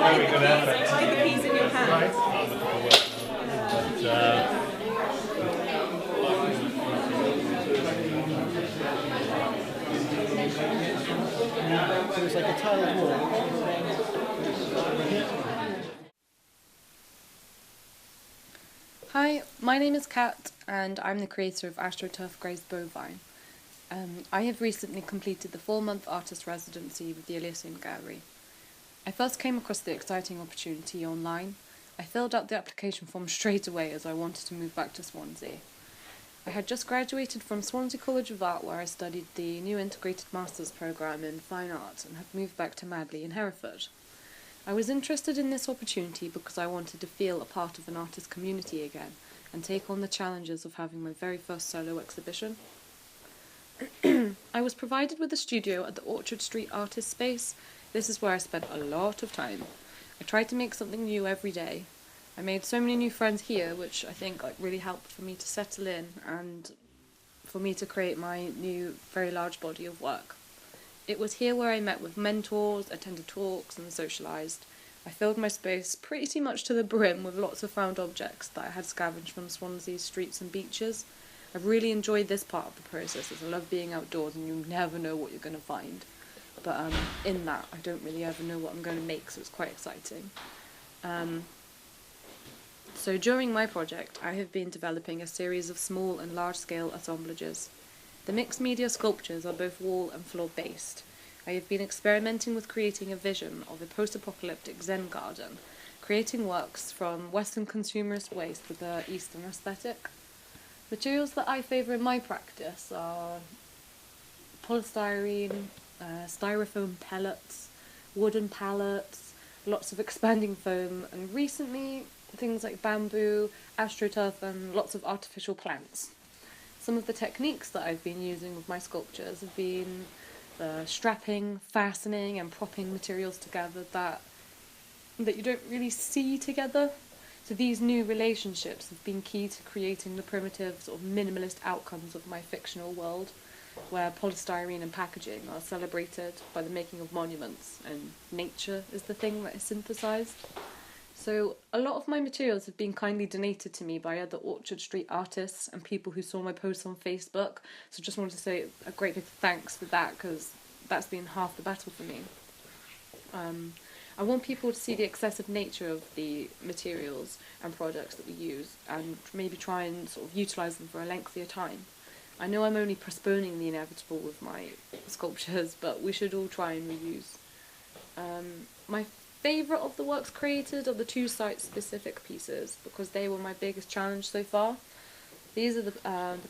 Very good effort. Tie the keys in your hand. So it's like a tiled wall. Hi, my name is Kat and I'm the creator of Astro Grazed, Bovine. I have recently completed the 4-month artist residency with the Elysium Gallery. I first came across the exciting opportunity online. I filled out the application form straight away as I wanted to move back to Swansea. I had just graduated from Swansea College of Art, where I studied the new integrated master's programme in fine art, and had moved back to Madley in Hereford. I was interested in this opportunity because I wanted to feel a part of an artist community again and take on the challenges of having my very first solo exhibition. I was provided with a studio at the Orchard Street Artist Space. This is where I spent a lot of time. I tried to make something new every day. I made so many new friends here, which I think really helped for me to settle in and for me to create my new, very large body of work. It was here where I met with mentors, attended talks and socialised. I filled my space pretty much to the brim with lots of found objects that I had scavenged from Swansea's streets and beaches. I've really enjoyed this part of the process, as I love being outdoors and you never know what you're going to find. But in that, I don't really ever know what I'm going to make, so it's quite exciting. So during my project, I have been developing a series of small and large-scale assemblages. The mixed media sculptures are both wall and floor based. I have been experimenting with creating a vision of a post-apocalyptic Zen garden, creating works from Western consumerist waste with an Eastern aesthetic. Materials that I favour in my practice are polystyrene, styrofoam pellets, wooden pallets, lots of expanding foam, and recently things like bamboo, astroturf, and lots of artificial plants. Some of the techniques that I've been using with my sculptures have been strapping, fastening, and propping materials together that you don't really see together. So these new relationships have been key to creating the primitive, sort of minimalist outcomes of my fictional world, where polystyrene and packaging are celebrated by the making of monuments, and nature is the thing that is synthesised. So a lot of my materials have been kindly donated to me by other Orchard Street artists and people who saw my posts on Facebook. So just wanted to say a great big thanks for that, because that's been half the battle for me. I want people to see the excessive nature of the materials and products that we use and maybe try and sort of utilise them for a lengthier time. I know I'm only postponing the inevitable with my sculptures, but we should all try and reuse. My favourite of the works created are the 2 site-specific pieces, because they were my biggest challenge so far. These are the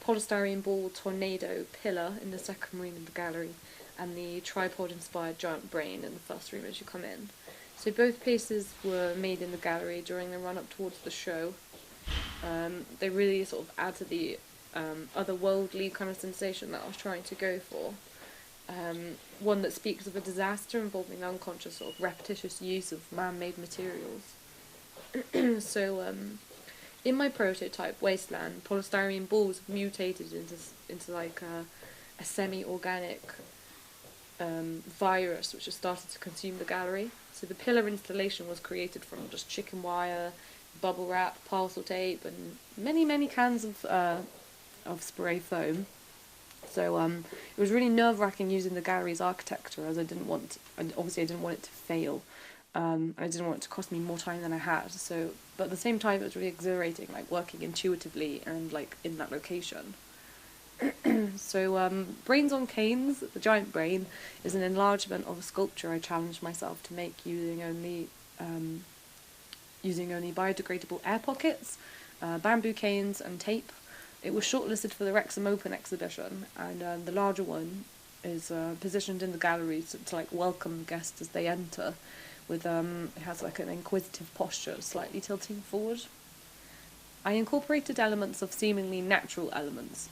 polystyrene ball tornado pillar in the second room of the gallery, and the tripod-inspired giant brain in the first room as you come in. So both pieces were made in the gallery during the run-up towards the show. They really sort of add to the otherworldly kind of sensation that I was trying to go for. One that speaks of a disaster involving unconscious sort of repetitious use of man-made materials. So in my prototype Wasteland, polystyrene balls mutated into like a semi-organic virus which has started to consume the gallery. So the pillar installation was created from just chicken wire, bubble wrap, parcel tape, and many cans of spray foam. So it was really nerve-wracking using the gallery's architecture, as I didn't want it to fail. I didn't want it to cost me more time than I had. So, but at the same time, it was really exhilarating, like working intuitively and like in that location. So, Brains on Canes, the giant brain, is an enlargement of a sculpture I challenged myself to make using only biodegradable air pockets, bamboo canes, and tape. It was shortlisted for the Wrexham Open exhibition, and the larger one is positioned in the gallery to like welcome guests as they enter. With it has like an inquisitive posture, slightly tilting forward. I incorporated elements of seemingly natural elements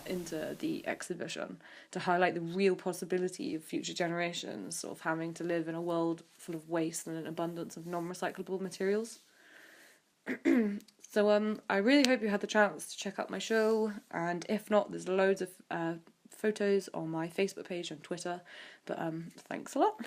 into the exhibition to highlight the real possibility of future generations sort of having to live in a world full of waste and an abundance of non-recyclable materials. So I really hope you had the chance to check out my show, and if not, there's loads of photos on my Facebook page and Twitter. But thanks a lot.